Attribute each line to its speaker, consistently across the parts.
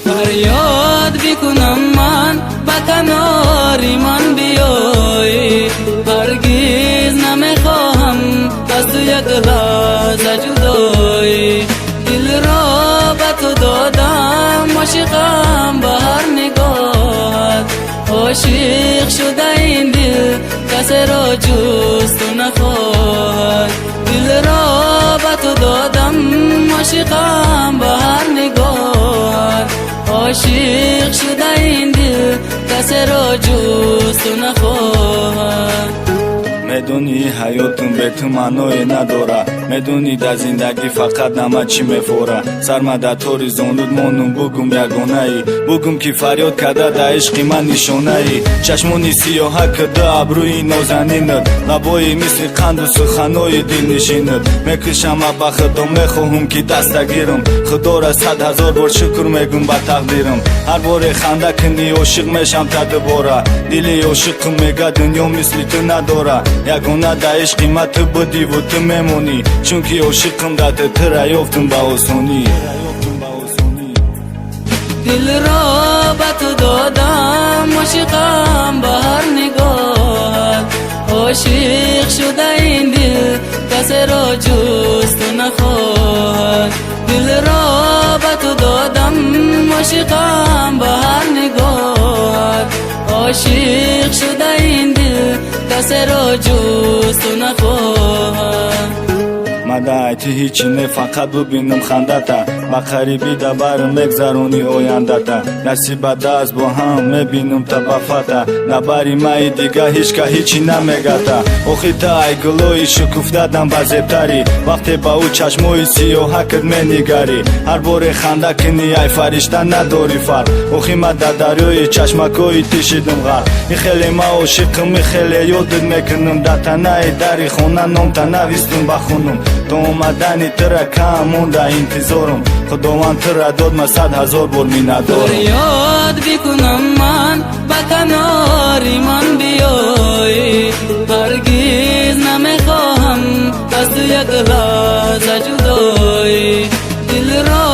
Speaker 1: فریاد بکنم من به کنار من بیایی، هرگز نمیخواهم از تو یک لحظه جدایی. دل را به تو دادم عاشقم به هر نگاهت، عاشق شده این دل کسی را جز تو نخواهد. دل را به تو دادم عاشقم به هر نگاهت، عاشق شده این دل کسی را جز تو نخواهد.
Speaker 2: медуни ҳаётум бе ту маъное надора, медуни дар зиндагӣ фақат нама чӣ мефора. сармада тори зонуд монум бугум ягонаи, бугум ки фарёд карда да ишқи ман нишонаи. чашмони сиёҳа кирда абрӯи нозанинат, лабои мисли қанду суханои дилнишинат. мекушама ба худо мехоҳум ки даста гирам, худора 100 000 бор шукр мегум ба тақдирам. ҳар боре ханда кунӣ ошиқ мешам та дубора, дили ошиқам мега дунё мисли ту надора. ягона да ишқи ма ту будӣ ву ту мемонӣ, чунки ошиқам да ту тура ёфтум ба осонӣ.
Speaker 1: دل را به تو دادم عاشقم به هر نگاهت، عاشق شده این دل کسی را جز تو نخواهد. دل را به تو دادم عاشقم به هر نگاهت، عاشق شده این دل کسی را جز تو نخواهد.
Speaker 2: мадай ту ҳичи не фақат бубинам хандата, ба қарибӣ да барам мегзарони ояндата. насиба даст бо ҳам мебинам та ба фата, на бари маи дига ҳичка ҳичи намегата. охи та ай гулои шукуфтадам ба зебтари, вақте ба ӯ чашмои сиёҳакат менигарӣ. ҳар боре ханда кунӣ ай фаришта надори фарқ, охи ма дар дарёи чашмакҳои тишидам ғарқ. михеле ма ошиқам, михеле ёдат мекунам, дар танаи дари хона номта навистам ба хунам. то омадани тура кам монда интизорам, худованд тура дод ма 100 000 бор миннатдорам.
Speaker 1: фарёд бикунам ман ба канори ман биёӣ, ҳаргиз намехоҳам аз ту як лаҳза ҷудоӣ. дилро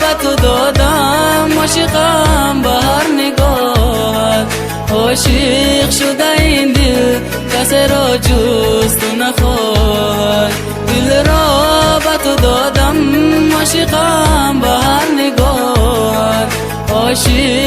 Speaker 1: ба ту додам عاشقم به هر نگاهت، عاشق شده این دل کسی را جز تو نخواهد. دل را به تو دادم عاشقم به هر نگاهت، عاشق